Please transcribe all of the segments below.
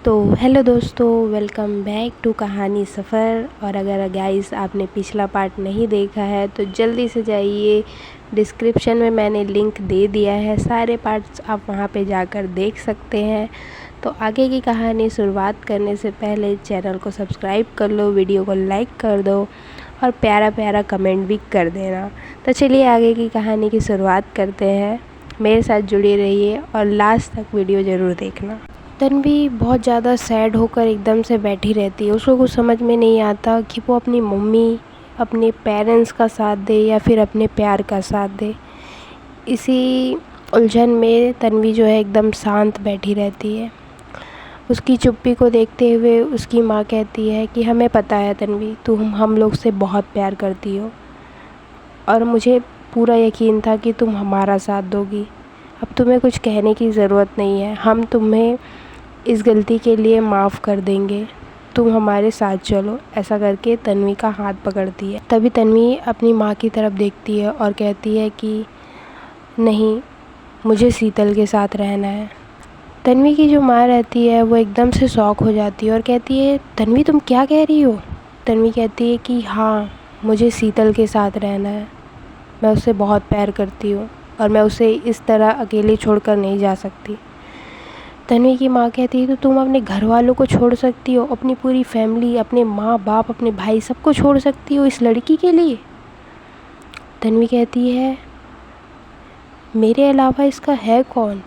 तो हेलो दोस्तों, welcome back to कहानी सफ़र। और अगर गाइस आपने पिछला पार्ट नहीं देखा है तो जल्दी से जाइए, डिस्क्रिप्शन में मैंने लिंक दे दिया है, सारे पार्ट्स आप वहां पे जाकर देख सकते हैं। तो आगे की कहानी शुरुआत करने से पहले चैनल को सब्सक्राइब कर लो, वीडियो को लाइक कर दो और प्यारा प्यारा कमेंट भी कर देना। तो चलिए आगे की कहानी की शुरुआत करते हैं। मेरे साथ जुड़े रहिए और लास्ट तक वीडियो ज़रूर देखना। तन्वी बहुत ज़्यादा सैड होकर एकदम से बैठी रहती है। उसको कुछ समझ में नहीं आता कि वो अपनी मम्मी, अपने पेरेंट्स का साथ दे या फिर अपने प्यार का साथ दे। इसी उलझन में तन्वी जो है एकदम शांत बैठी रहती है। उसकी चुप्पी को देखते हुए उसकी माँ कहती है कि हमें पता है तन्वी, तुम हम लोग से बहुत प्यार करती हो और मुझे पूरा यकीन था कि तुम हमारा साथ दोगी। अब तुम्हें कुछ कहने की ज़रूरत नहीं है, हम तुम्हें इस गलती के लिए माफ़ कर देंगे, तुम हमारे साथ चलो। ऐसा करके तन्वी का हाथ पकड़ती है। तभी तन्वी अपनी माँ की तरफ देखती है और कहती है कि नहीं, मुझे शीतल के साथ रहना है। तन्वी की जो माँ रहती है वो एकदम से शॉक हो जाती है और कहती है, तन्वी तुम क्या कह रही हो? तन्वी कहती है कि हाँ, मुझे शीतल के साथ रहना है, मैं उससे बहुत प्यार करती हूँ और मैं उसे इस तरह अकेले छोड़कर नहीं जा सकती। तन्वी की माँ कहती है, तो तुम अपने घर वालों को छोड़ सकती हो, अपनी पूरी फैमिली, अपने माँ बाप, अपने भाई, सबको छोड़ सकती हो इस लड़की के लिए? तन्वी कहती है, मेरे अलावा इसका है कौन?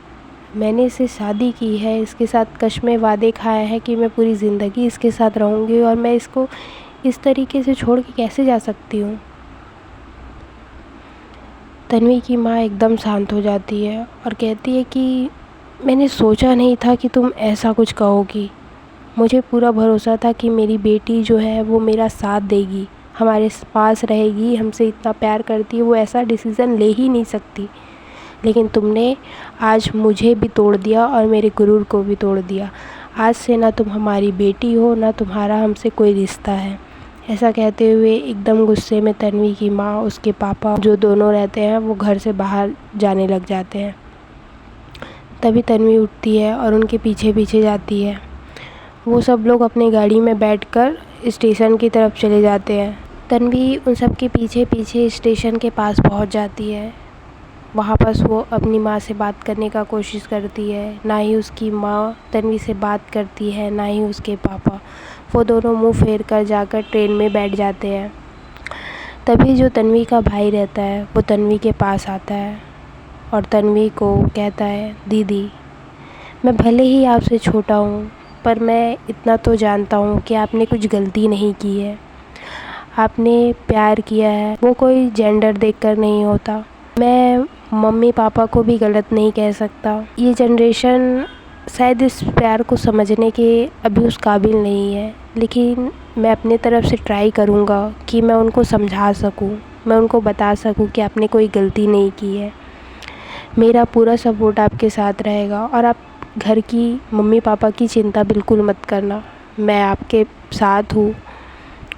मैंने इससे शादी की है, इसके साथ कसमें वादे खाए हैं कि मैं पूरी ज़िंदगी इसके साथ रहूँगी और मैं इसको इस तरीके से छोड़ के कैसे जा सकती हूँ? तन्वी की माँ एकदम शांत हो जाती है और कहती है कि मैंने सोचा नहीं था कि तुम ऐसा कुछ कहोगी। मुझे पूरा भरोसा था कि मेरी बेटी जो है वो मेरा साथ देगी, हमारे पास रहेगी, हमसे इतना प्यार करती है, वो ऐसा डिसीज़न ले ही नहीं सकती। लेकिन तुमने आज मुझे भी तोड़ दिया और मेरे गुरूर को भी तोड़ दिया। आज से ना तुम हमारी बेटी हो, ना तुम्हारा हमसे कोई रिश्ता है। ऐसा कहते हुए एकदम गुस्से में तन्वी की माँ, उसके पापा जो दोनों रहते हैं वो घर से बाहर जाने लग जाते हैं। तभी तन्वी उठती है और उनके पीछे पीछे जाती है। वो सब लोग अपनी गाड़ी में बैठकर स्टेशन की तरफ चले जाते हैं। तन्वी उन सब के पीछे पीछे स्टेशन के पास पहुंच जाती है। वहाँ पर वो अपनी माँ से बात करने का कोशिश करती है। ना ही उसकी माँ तन्वी से बात करती है, ना ही उसके पापा। वो दोनों मुंह फेर कर जाकर ट्रेन में बैठ जाते हैं। तभी जो तन्वी का भाई रहता है वो तन्वी के पास आता है और तन्वी को कहता है, दीदी, मैं भले ही आपसे छोटा हूँ पर मैं इतना तो जानता हूँ कि आपने कुछ गलती नहीं की है। आपने प्यार किया है, वो कोई जेंडर देखकर नहीं होता। मैं मम्मी पापा को भी गलत नहीं कह सकता। ये जनरेशन शायद इस प्यार को समझने के अभी उस काबिल नहीं है, लेकिन मैं अपने तरफ से ट्राई करूँगा कि मैं उनको समझा सकूँ, मैं उनको बता सकूँ कि आपने कोई गलती नहीं की है। मेरा पूरा सपोर्ट आपके साथ रहेगा और आप घर की मम्मी पापा की चिंता बिल्कुल मत करना। मैं आपके साथ हूँ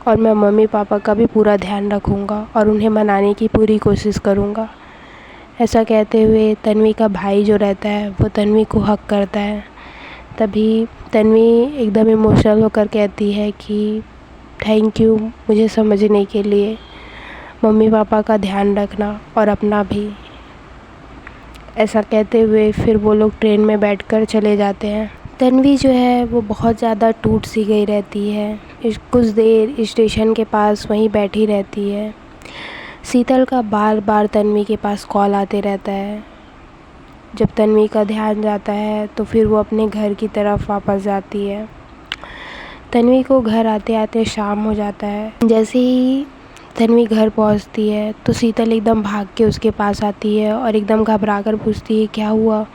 और मैं मम्मी पापा का भी पूरा ध्यान रखूँगा और उन्हें मनाने की पूरी कोशिश करूँगा। ऐसा कहते हुए तन्वी का भाई जो रहता है वो तन्वी को हक करता है। तभी तन्वी एकदम इमोशनल होकर कहती है कि थैंक यू मुझे समझने के लिए, मम्मी पापा का ध्यान रखना और अपना भी। ऐसा कहते हुए फिर वो लोग ट्रेन में बैठकर चले जाते हैं। तन्वी जो है वो बहुत ज़्यादा टूट सी गई रहती है। कुछ देर स्टेशन के पास वहीं बैठी रहती है। शीतल का बार बार तन्वी के पास कॉल आते रहता है। जब तन्वी का ध्यान जाता है तो फिर वो अपने घर की तरफ वापस जाती है। तन्वी को घर आते आते शाम हो जाता है। जैसे ही तन्वी घर पहुंचती है तो शीतल एकदम भाग के उसके पास आती है और एकदम घबरा कर पूछती है, क्या हुआ?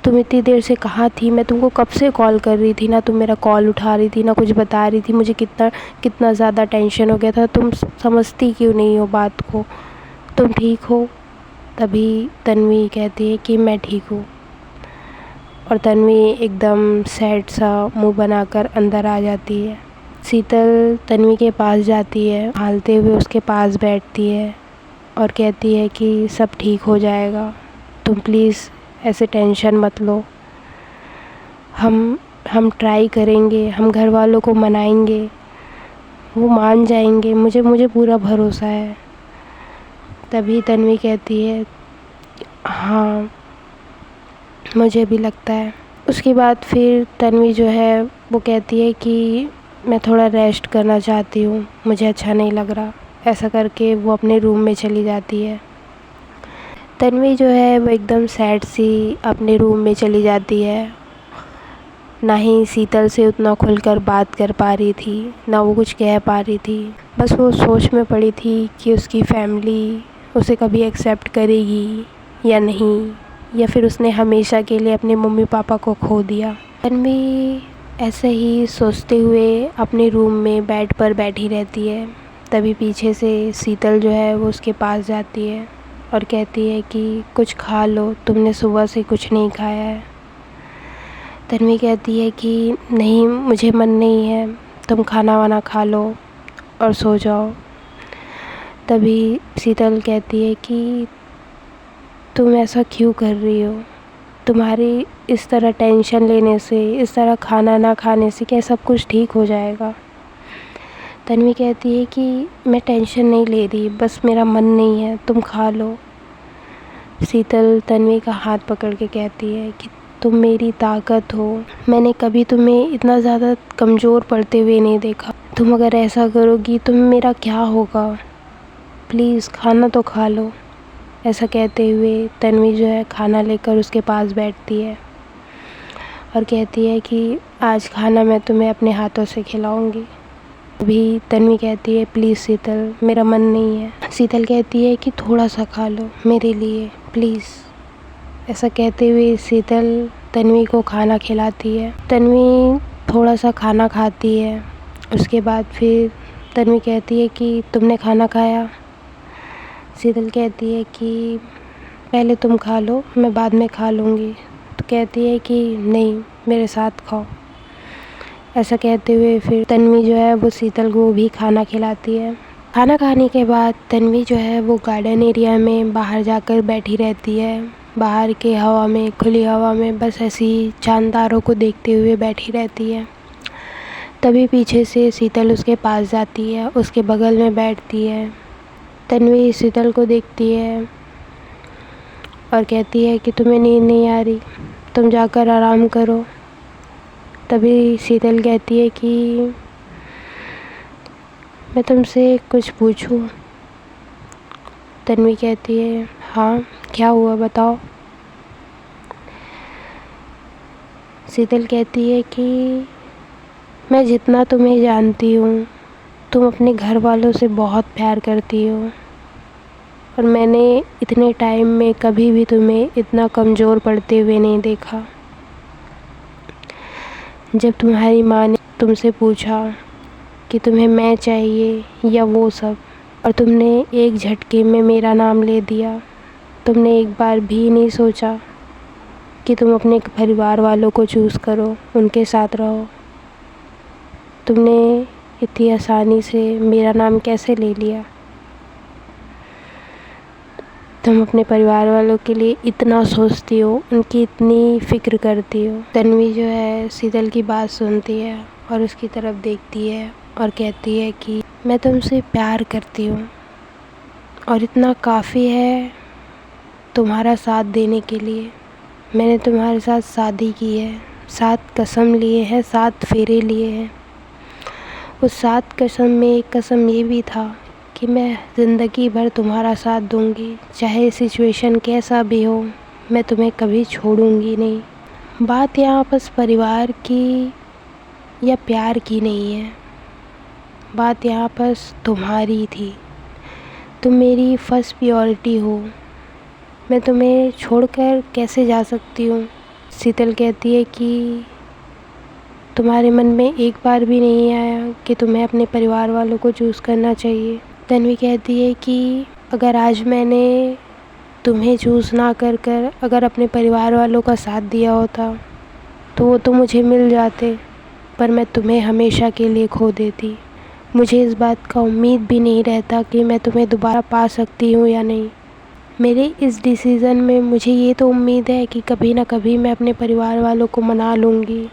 तुम इतनी देर से कहाँ थी? मैं तुमको कब से कॉल कर रही थी, ना तुम मेरा कॉल उठा रही थी, ना कुछ बता रही थी। मुझे कितना कितना ज़्यादा टेंशन हो गया था। तुम समझती क्यों नहीं हो बात को? तुम ठीक हो? तभी तन्वी कहती है कि मैं ठीक हूँ और तन्वी एकदम सैड सा मुंह बनाकर अंदर आ जाती है। शीतल तन्वी के पास जाती है, हालते हुए उसके पास बैठती है और कहती है कि सब ठीक हो जाएगा, तुम प्लीज़ ऐसे टेंशन मत लो, हम हम ट्राई करेंगे, हम घर वालों को मनाएंगे, वो मान जाएंगे, मुझे मुझे पूरा भरोसा है। तभी तन्वी कहती है हाँ, मुझे भी लगता है। उसके बाद फिर तन्वी जो है वो कहती है कि मैं थोड़ा रेस्ट करना चाहती हूँ, मुझे अच्छा नहीं लग रहा। ऐसा करके वो अपने रूम में चली जाती है। तन्वी जो है वो एकदम सैड सी अपने रूम में चली जाती है। ना ही शीतल से उतना खुलकर बात कर पा रही थी, ना वो कुछ कह पा रही थी। बस वो सोच में पड़ी थी कि उसकी फैमिली उसे कभी एक्सेप्ट करेगी या नहीं, या फिर उसने हमेशा के लिए अपने मम्मी पापा को खो दिया। तन्वी ऐसे ही सोचते हुए अपने रूम में बेड पर बैठी रहती है। तभी पीछे से शीतल जो है वो उसके पास जाती है और कहती है कि कुछ खा लो, तुमने सुबह से कुछ नहीं खाया है। तन्वी कहती है कि नहीं, मुझे मन नहीं है, तुम खाना वाना खा लो और सो जाओ। तभी शीतल कहती है कि तुम ऐसा क्यों कर रही हो, तुम्हारी इस तरह टेंशन लेने से, इस तरह खाना ना खाने से क्या सब कुछ ठीक हो जाएगा। तन्वी कहती है कि मैं टेंशन नहीं ले रही, बस मेरा मन नहीं है, तुम खा लो। शीतल तन्वी का हाथ पकड़ के कहती है कि तुम मेरी ताकत हो, मैंने कभी तुम्हें इतना ज़्यादा कमज़ोर पड़ते हुए नहीं देखा। तुम अगर ऐसा करोगी तो मेरा क्या होगा, प्लीज़ खाना तो खा लो। ऐसा कहते हुए तन्वी जो है खाना लेकर उसके पास बैठती है और कहती है कि आज खाना मैं तुम्हें अपने हाथों से खिलाऊंगी। अभी तन्वी कहती है प्लीज़ शीतल, मेरा मन नहीं है। शीतल कहती है कि थोड़ा सा खा लो मेरे लिए प्लीज़। ऐसा कहते हुए शीतल तन्वी को खाना खिलाती है। तन्वी थोड़ा सा खाना खाती है। उसके बाद फिर तन्वी कहती है कि तुमने खाना खाया। शीतल कहती है कि पहले तुम खा लो, मैं बाद में खा लूँगी। तो कहती है कि नहीं, मेरे साथ खाओ। ऐसा कहते हुए फिर तन्वी जो है वो शीतल को भी खाना खिलाती है। खाना खाने के बाद तन्वी जो है वो गार्डन एरिया में बाहर जाकर बैठी रहती है। बाहर के हवा में, खुली हवा में बस ऐसी चांद तारों को देखते हुए बैठी रहती है। तभी पीछे से शीतल उसके पास जाती है, उसके बगल में बैठती है। तन्वी शीतल को देखती है और कहती है कि तुम्हें नींद नहीं आ रही, तुम जाकर आराम करो। तभी शीतल कहती है कि मैं तुमसे कुछ पूछूं। तन्वी कहती है हाँ, क्या हुआ बताओ। शीतल कहती है कि मैं जितना तुम्हें जानती हूँ, तुम अपने घर वालों से बहुत प्यार करती हो, और मैंने इतने टाइम में कभी भी तुम्हें इतना कमज़ोर पड़ते हुए नहीं देखा। जब तुम्हारी माँ ने तुमसे पूछा कि तुम्हें मैं चाहिए या वो सब, और तुमने एक झटके में मेरा नाम ले दिया, तुमने एक बार भी नहीं सोचा कि तुम अपने परिवार वालों को चूज़ करो, उनके साथ रहो। तुमने इतनी आसानी से मेरा नाम कैसे ले लिया। तुम अपने परिवार वालों के लिए इतना सोचती हो, उनकी इतनी फ़िक्र करती हो। तन्वी जो है शीतल की बात सुनती है और उसकी तरफ देखती है और कहती है कि मैं तुमसे प्यार करती हूँ, और इतना काफ़ी है तुम्हारा साथ देने के लिए। मैंने तुम्हारे साथ शादी की है, 7 कसम लिए हैं, 7 फेरे लिए हैं। उस 7 कसम में एक कसम ये भी था कि मैं ज़िंदगी भर तुम्हारा साथ दूंगी, चाहे सिचुएशन कैसा भी हो, मैं तुम्हें कभी छोड़ूंगी नहीं। बात यहाँ बस परिवार की या प्यार की नहीं है, बात यहाँ बस तुम्हारी थी। तुम मेरी फर्स्ट प्रायोरिटी हो, मैं तुम्हें छोड़कर कैसे जा सकती हूँ। शीतल कहती है कि तुम्हारे मन में एक बार भी नहीं आया कि तुम्हें अपने परिवार वालों को चूज़ करना चाहिए। तन्वी कहती है कि अगर आज मैंने तुम्हें चूज़ ना कर अगर अपने परिवार वालों का साथ दिया होता तो वो तो मुझे मिल जाते, पर मैं तुम्हें हमेशा के लिए खो देती। मुझे इस बात का उम्मीद भी नहीं रहता कि मैं तुम्हें दोबारा पा सकती हूँ या नहीं। मेरे इस डिसीज़न में मुझे ये तो उम्मीद है कि कभी ना कभी मैं अपने परिवार वालों को मना लूँगी,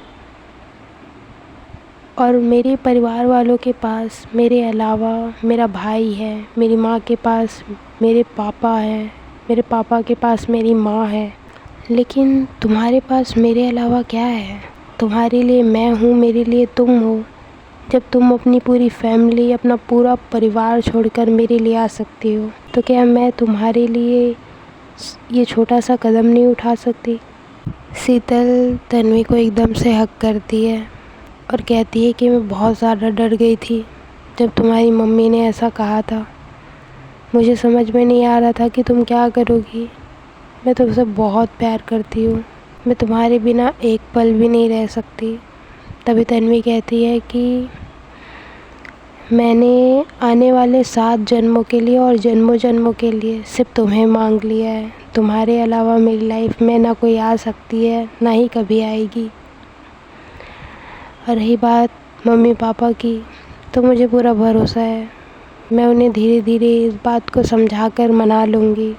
और मेरे परिवार वालों के पास मेरे अलावा मेरा भाई है, मेरी माँ के पास मेरे पापा हैं, मेरे पापा के पास मेरी माँ है। लेकिन तुम्हारे पास मेरे अलावा क्या है? तुम्हारे लिए मैं हूँ, मेरे लिए तुम हो। जब तुम अपनी पूरी फैमिली, अपना पूरा परिवार छोड़कर मेरे लिए आ सकती हो, तो क्या मैं तुम्हारे लिए ये छोटा सा कदम नहीं उठा सकती? शीतल तन्वी को एकदम से हक करती है और कहती है कि मैं बहुत ज़्यादा डर गई थी जब तुम्हारी मम्मी ने ऐसा कहा था। मुझे समझ में नहीं आ रहा था कि तुम क्या करोगी। मैं तुमसे बहुत प्यार करती हूँ, मैं तुम्हारे बिना एक पल भी नहीं रह सकती। तभी तन्वी कहती है कि मैंने आने वाले 7 जन्मों के लिए और जन्मों जन्मों के लिए सिर्फ तुम्हें मांग लिया है। तुम्हारे अलावा मेरी लाइफ में ना कोई आ सकती है, ना ही कभी आएगी। और रही बात मम्मी पापा की, तो मुझे पूरा भरोसा है, मैं उन्हें धीरे धीरे इस बात को समझा कर मना लूँगी।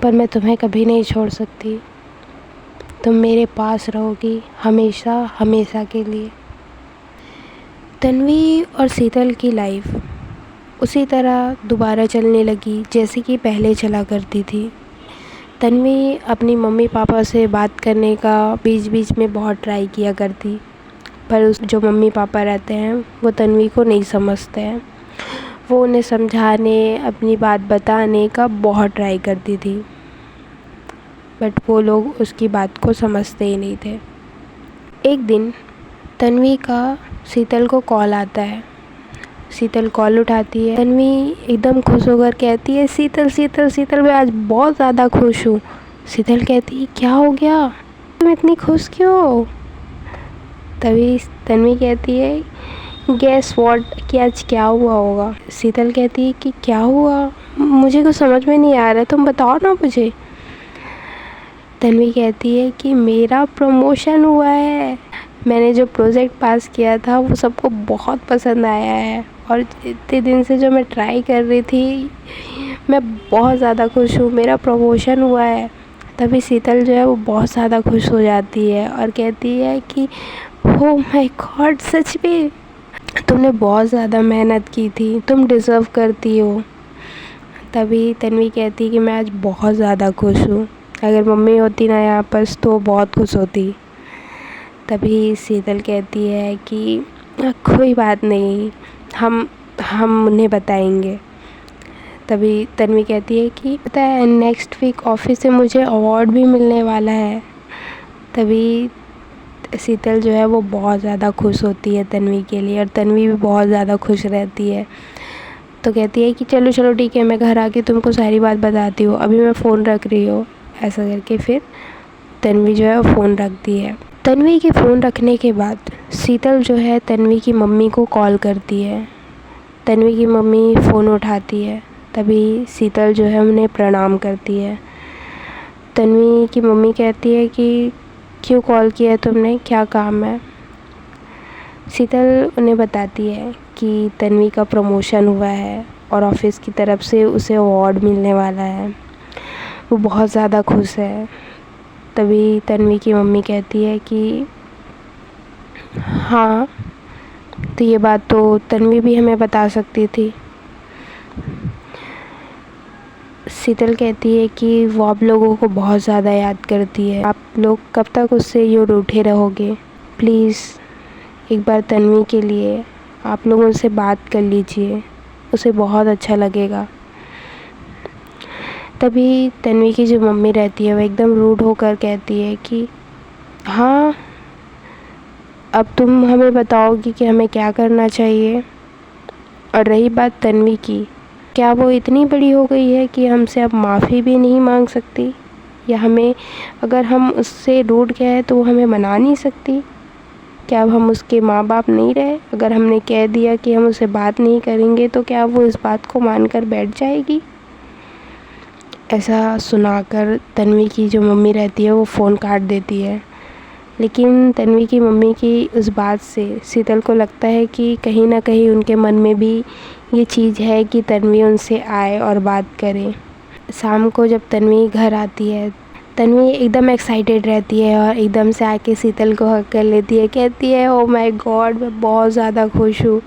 पर मैं तुम्हें कभी नहीं छोड़ सकती। तुम मेरे पास रहोगी हमेशा हमेशा के लिए। तन्वी और शीतल की लाइफ उसी तरह दोबारा चलने लगी जैसे कि पहले चला करती थी। तन्वी अपनी मम्मी पापा से बात करने का बीच बीच में बहुत ट्राई किया करती, पर उस जो मम्मी पापा रहते हैं वो तन्वी को नहीं समझते हैं। वो उन्हें समझाने, अपनी बात बताने का बहुत ट्राई करती थी, बट वो लोग उसकी बात को समझते ही नहीं थे। एक दिन तन्वी का शीतल को कॉल आता है। शीतल कॉल उठाती है। तन्वी एकदम खुश होकर कहती है, शीतल शीतल शीतल मैं आज बहुत ज़्यादा खुश हूँ। शीतल कहती है, क्या हो गया, तुम इतनी खुश क्यों हो? तभी तन्वी कहती है, गेस व्हाट, कि आज क्या हुआ होगा। शीतल कहती है कि क्या हुआ, मुझे कुछ समझ में नहीं आ रहा, तुम बताओ ना मुझे। तन्वी कहती है कि मेरा प्रमोशन हुआ है। मैंने जो प्रोजेक्ट पास किया था वो सबको बहुत पसंद आया है, और इतने दिन से जो मैं ट्राई कर रही थी, मैं बहुत ज़्यादा खुश हूँ, मेरा प्रमोशन हुआ है। तभी शीतल जो है वो बहुत ज़्यादा खुश हो जाती है और कहती है कि ओह माय गॉड, सच में तुमने बहुत ज़्यादा मेहनत की थी, तुम डिज़र्व करती हो। तभी तन्वी कहती है कि मैं आज बहुत ज़्यादा खुश हूँ, अगर मम्मी होती ना यहाँ पर तो बहुत खुश होती। तभी शीतल कहती है कि कोई बात नहीं, हम उन्हें बताएंगे। तभी तन्वी कहती है कि पता है नेक्स्ट वीक ऑफिस से मुझे अवार्ड भी मिलने वाला है। तभी शीतल जो है वो बहुत ज़्यादा खुश होती है तन्वी के लिए, और तन्वी भी बहुत ज़्यादा खुश रहती है। तो कहती है कि चलो चलो ठीक है, मैं घर आके तुमको सारी बात बताती हूँ, अभी मैं फ़ोन रख रही हूँ। ऐसा करके फिर तन्वी जो है वो फ़ोन रखती है। तन्वी के फ़ोन रखने के बाद शीतल जो है तन्वी की मम्मी को कॉल करती है। तन्वी की मम्मी फ़ोन उठाती है। तभी शीतल जो है उन्हें प्रणाम करती है। तन्वी की मम्मी कहती है कि क्यों कॉल किया है तुमने, क्या काम है? शीतल उन्हें बताती है कि तन्वी का प्रमोशन हुआ है और ऑफिस की तरफ से उसे अवार्ड मिलने वाला है, वो बहुत ज़्यादा खुश है। तभी तन्वी की मम्मी कहती है कि हाँ, तो ये बात तो तन्वी भी हमें बता सकती थी। शीतल कहती है कि वो आप लोगों को बहुत ज़्यादा याद करती है, आप लोग कब तक उससे यूँ रूठे रहोगे? प्लीज़ एक बार तन्वी के लिए आप लोग उनसे बात कर लीजिए, उसे बहुत अच्छा लगेगा। तभी तन्वी की जो मम्मी रहती है वो एकदम रूड होकर कहती है कि हाँ, अब तुम हमें बताओगी कि हमें क्या करना चाहिए। और रही बात तन्वी की, क्या वो इतनी बड़ी हो गई है कि हमसे अब माफ़ी भी नहीं मांग सकती, या हमें अगर हम उससे रूठ गए तो वो हमें मना नहीं सकती? क्या अब हम उसके माँ बाप नहीं रहे? अगर हमने कह दिया कि हम उससे बात नहीं करेंगे तो क्या वो इस बात को मानकर बैठ जाएगी? ऐसा सुनाकर तन्वी की जो मम्मी रहती है वो फ़ोन काट देती है। लेकिन तन्वी की मम्मी की उस बात से शीतल को लगता है कि कहीं ना कहीं उनके मन में भी ये चीज़ है कि तन्वी उनसे आए और बात करे। शाम को जब तन्वी घर आती है तन्वी एकदम एक्साइटेड रहती है और एकदम से आके शीतल को हग कर लेती है, कहती है ओ माय गॉड मैं बहुत ज़्यादा खुश हूँ,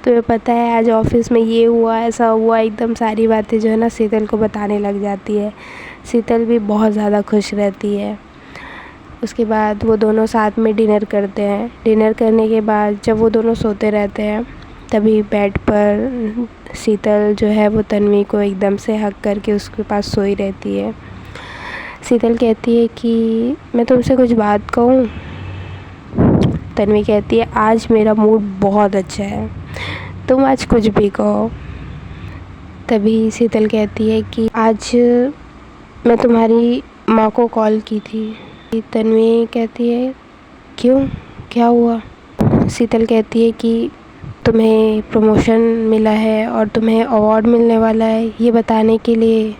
तुम्हें पता है आज ऑफिस में ये हुआ ऐसा हुआ, एकदम सारी बातें जो है ना शीतल को बताने लग जाती है। शीतल भी बहुत ज़्यादा खुश रहती है। उसके बाद वो दोनों साथ में डिनर करते हैं। डिनर करने के बाद जब वो दोनों सोते रहते हैं तभी बेड पर शीतल जो है वो तन्वी को एकदम से हग करके उसके पास सोई रहती है। शीतल कहती है कि मैं तुमसे कुछ बात कहूँ। तन्वी कहती है आज मेरा मूड बहुत अच्छा है, तुम आज कुछ भी कहो। तभी शीतल कहती है कि आज मैं तुम्हारी माँ को कॉल की थी। तन्वी कहती है क्यों, क्या हुआ? शीतल कहती है कि तुम्हें प्रमोशन मिला है और तुम्हें अवार्ड मिलने वाला है, ये बताने के लिए।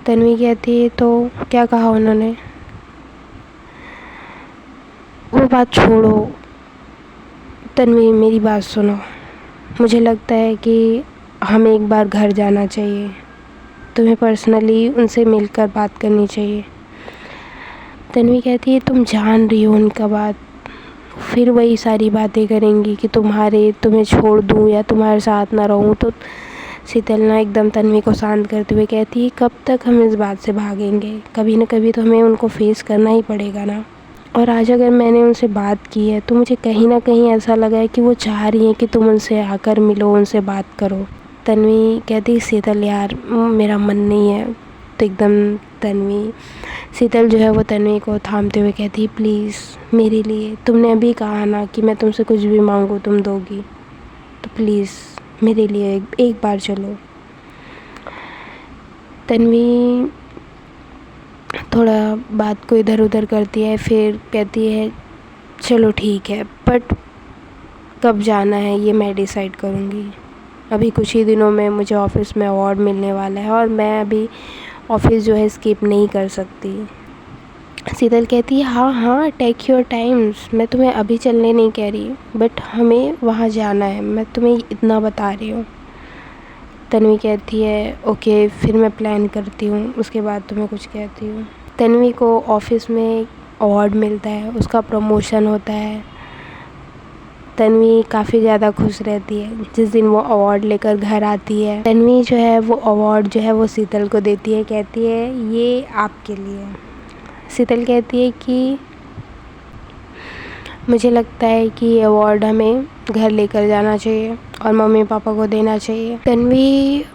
तन्वी कहती है तो क्या कहा उन्होंने? वो बात छोड़ो तन्वी, मेरी बात सुनो। मुझे लगता है कि हमें एक बार घर जाना चाहिए, तुम्हें पर्सनली उनसे मिलकर बात करनी चाहिए। तन्वी कहती है तुम जान रही हो उनका बात, फिर वही सारी बातें करेंगी कि तुम्हें छोड़ दूँ या तुम्हारे साथ ना रहूँ। तो शीतल ना एकदम तन्वी को शांत करते हुए कहती है कब तक हम इस बात से भागेंगे, कभी ना कभी तो हमें उनको फेस करना ही पड़ेगा ना। और आज अगर मैंने उनसे बात की है तो मुझे कहीं ना कहीं ऐसा लगा है कि वो चाह रही हैं कि तुम उनसे आकर मिलो, उनसे बात करो। तन्वी कहती शीतल यार मेरा मन नहीं है। तो एकदम शीतल जो है वो तन्वी को थामते हुए कहती प्लीज़ मेरे लिए, तुमने अभी कहा ना कि मैं तुमसे कुछ भी मांगूँ तुम दोगी, तो प्लीज़ मेरे लिए एक बार चलो। तन्वी थोड़ा बात को इधर उधर करती है, फिर कहती है चलो ठीक है, बट कब जाना है ये मैं डिसाइड करूँगी। अभी कुछ ही दिनों में मुझे ऑफ़िस में अवार्ड मिलने वाला है और मैं अभी ऑफ़िस जो है स्किप नहीं कर सकती। शीतल कहती है हाँ हाँ टेक योर टाइम्स, मैं तुम्हें अभी चलने नहीं कह रही, बट हमें वहाँ जाना है, मैं तुम्हें इतना बता रही हूँ। तन्वी कहती है ओके फिर मैं प्लान करती हूँ, उसके बाद तुम्हें कुछ कहती हूँ। तन्वी को ऑफ़िस में अवार्ड मिलता है, उसका प्रमोशन होता है। तन्वी काफ़ी ज़्यादा खुश रहती है। जिस दिन वो अवार्ड लेकर घर आती है, तन्वी जो है वो अवार्ड जो है वो शीतल को देती है, कहती है ये आपके लिए। शीतल कहती है कि मुझे लगता है कि ये अवार्ड हमें घर लेकर जाना चाहिए और मम्मी पापा को देना चाहिए। तन्वी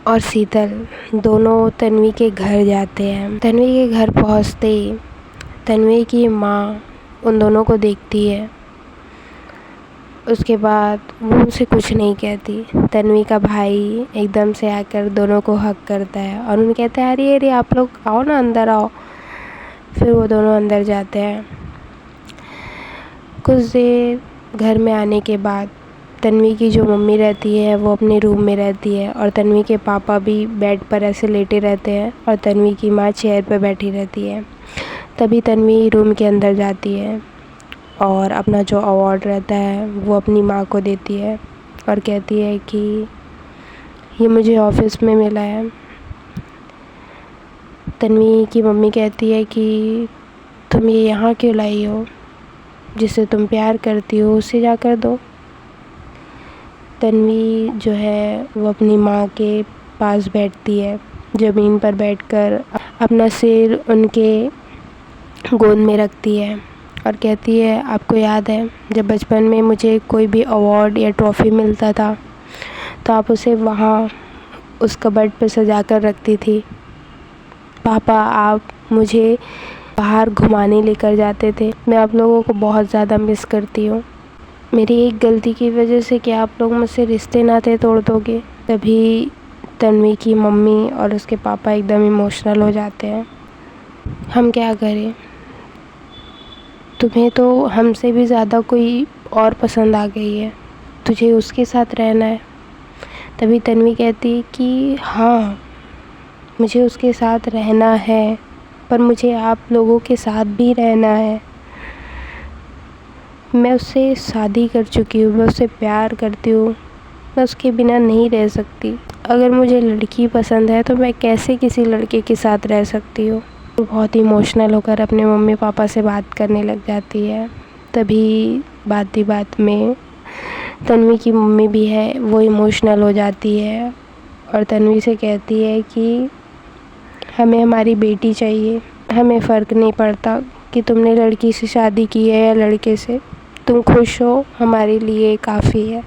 और शीतल दोनों तन्वी के घर जाते हैं। तन्वी के घर पहुंचते ही तन्वी की माँ उन दोनों को देखती है, उसके बाद वो उनसे कुछ नहीं कहती। तन्वी का भाई एकदम से आकर दोनों को हक करता है और उन्हें कहता है अरे अरे आप लोग आओ ना, अंदर आओ। फिर वो दोनों अंदर जाते हैं। कुछ देर घर में आने के बाद तन्वी की जो मम्मी रहती है वो अपने रूम में रहती है और तन्वी के पापा भी बेड पर ऐसे लेटे रहते हैं और तन्वी की माँ चेयर पर बैठी रहती है। तभी तन्वी रूम के अंदर जाती है और अपना जो अवार्ड रहता है वो अपनी माँ को देती है और कहती है कि ये मुझे ऑफ़िस में मिला है। तन्वी की मम्मी कहती है कि तुम ये यहाँ क्यों लाई हो, जिसे तुम प्यार करती हो उसे जाकर दो। तन्वी जो है वो अपनी माँ के पास बैठती है, ज़मीन पर बैठकर अपना सिर उनके गोद में रखती है और कहती है आपको याद है जब बचपन में मुझे कोई भी अवार्ड या ट्रॉफ़ी मिलता था तो आप उसे वहाँ उस कबर्ड पर सजा कर रखती थी। पापा आप मुझे बाहर घुमाने लेकर जाते थे, मैं आप लोगों को बहुत ज़्यादा मिस करती हूँ। मेरी एक गलती की वजह से क्या आप लोग मुझसे रिश्ते नाते तोड़ दोगे? तभी तन्वी की मम्मी और उसके पापा एकदम इमोशनल हो जाते हैं। हम क्या करें, तुम्हें तो हमसे भी ज़्यादा कोई और पसंद आ गई है, तुझे उसके साथ रहना है। तभी तन्वी कहती है कि हाँ मुझे उसके साथ रहना है, पर मुझे आप लोगों के साथ भी रहना है। मैं उससे शादी कर चुकी हूँ, मैं उससे प्यार करती हूँ, मैं उसके बिना नहीं रह सकती। अगर मुझे लड़की पसंद है तो मैं कैसे किसी लड़के के साथ रह सकती हूँ। बहुत इमोशनल होकर अपने मम्मी पापा से बात करने लग जाती है। तभी बात ही बात में तन्वी की मम्मी भी है, वो इमोशनल हो जाती है और तन्वी से कहती है कि हमें हमारी बेटी चाहिए। हमें फ़र्क नहीं पड़ता कि तुमने लड़की से शादी की है या लड़के से, तुम खुश हो हमारे लिए काफ़ी है।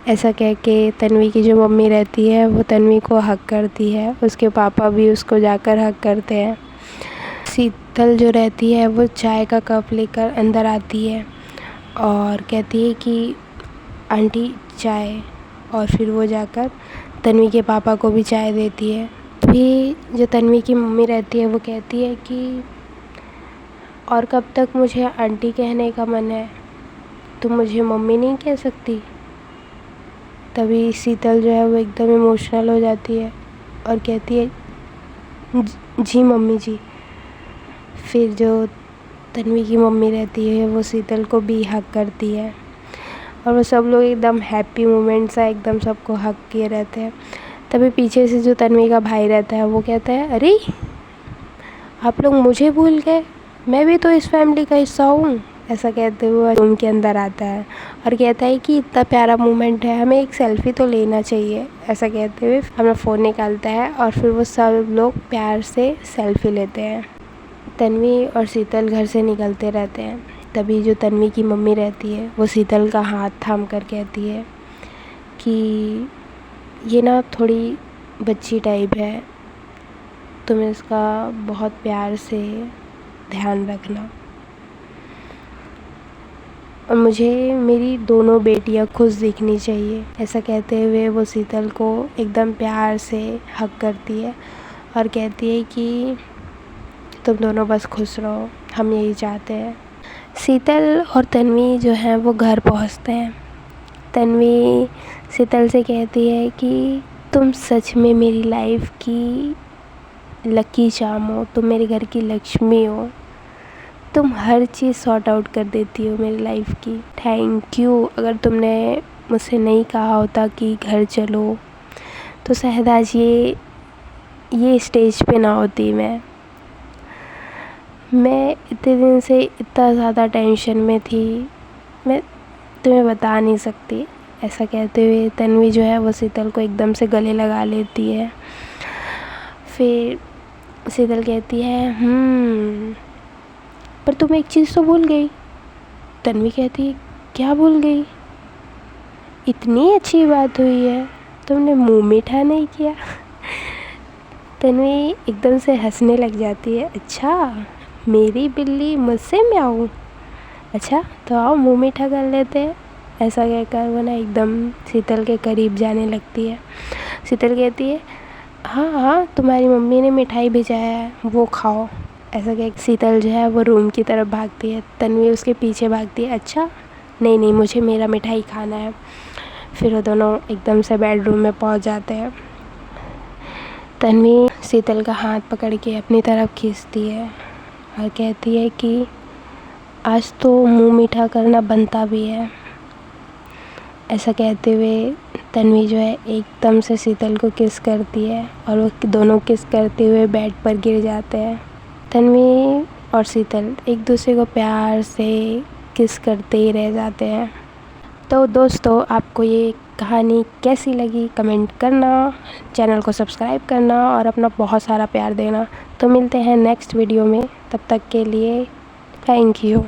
ऐसा कह के तन्वी की जो मम्मी रहती है वो तन्वी को हग करती है, उसके पापा भी उसको जाकर हग करते हैं। शीतल जो रहती है वो चाय का कप लेकर अंदर आती है और कहती है कि आंटी चाय, और फिर वो जाकर तन्वी के पापा को भी चाय देती है। फिर जो तन्वी की मम्मी रहती है वो कहती है कि और कब तक मुझे आंटी कहने का मन है, तुम मुझे मम्मी नहीं कह सकती। तभी शीतल जो है वो एकदम इमोशनल हो जाती है और कहती है जी मम्मी जी। फिर जो तन्वी की मम्मी रहती है वो शीतल को भी हग करती है और वो सब लोग एकदम हैप्पी मोमेंट सा एकदम सबको हग किए रहते हैं। तभी पीछे से जो तन्वी का भाई रहता है वो कहता है अरे आप लोग मुझे भूल गए, मैं भी तो इस फैमिली का हिस्सा हूँ। ऐसा कहते हुए रूम के अंदर आता है और कहता है कि इतना प्यारा मोमेंट है, हमें एक सेल्फ़ी तो लेना चाहिए। ऐसा कहते हुए अपना फ़ोन निकालता है और फिर वो सब लोग प्यार से सेल्फ़ी लेते हैं। तन्वी और शीतल घर से निकलते रहते हैं। तभी जो तन्वी की मम्मी रहती है वो शीतल का हाथ थाम कर कहती है कि ये ना थोड़ी बच्ची टाइप है, तुम इसका बहुत प्यार से ध्यान रखना और मुझे मेरी दोनों बेटियां खुश दिखनी चाहिए। ऐसा कहते हुए वो शीतल को एकदम प्यार से हग करती है और कहती है कि तुम दोनों बस खुश रहो, हम यही चाहते हैं। शीतल और तन्वी जो हैं वो घर पहुंचते हैं। तन्वी शीतल से कहती है कि तुम सच में मेरी लाइफ की लकी चार्म हो, तुम मेरे घर की लक्ष्मी हो, तुम हर चीज़ सॉर्ट आउट कर देती हो मेरी लाइफ की। Thank you. अगर तुमने मुझसे नहीं कहा होता कि घर चलो तो शायद आज ये स्टेज पे ना होती। मैं इतने दिन से इतना ज़्यादा टेंशन में थी, मैं तुम्हें बता नहीं सकती। ऐसा कहते हुए तन्वी जो है वो शीतल को एकदम से गले लगा लेती है। फिर शीतल कहती है पर तुम एक चीज़ तो भूल गई। तन्वी कहती है क्या भूल गई, इतनी अच्छी बात हुई है, तुमने मुंह मीठा नहीं किया। तन्वी एकदम से हंसने लग जाती है, अच्छा मेरी बिल्ली मुझसे म्याऊं, अच्छा तो आओ मुंह मीठा कर लेते हैं। ऐसा कहकर वो ना एकदम शीतल के करीब जाने लगती है। शीतल कहती है हाँ हाँ तुम्हारी मम्मी ने मिठाई भिजाया है, वो खाओ। ऐसा कह शीतल जो है वो रूम की तरफ भागती है। तन्वी उसके पीछे भागती है, अच्छा नहीं नहीं मुझे मेरा मिठाई खाना है। फिर वो दोनों एकदम से बेडरूम में पहुंच जाते हैं। तन्वी शीतल का हाथ पकड़ के अपनी तरफ खींचती है और कहती है कि आज तो मुंह मीठा करना बनता भी है। ऐसा कहते हुए तन्वी जो है एकदम से शीतल को किस करती है और वो दोनों किस करते हुए बेड पर गिर जाते हैं। तन्वी और शीतल एक दूसरे को प्यार से किस करते ही रह जाते हैं। तो दोस्तों आपको ये कहानी कैसी लगी कमेंट करना, चैनल को सब्सक्राइब करना और अपना बहुत सारा प्यार देना। तो मिलते हैं नेक्स्ट वीडियो में, तब तक के लिए थैंक यू।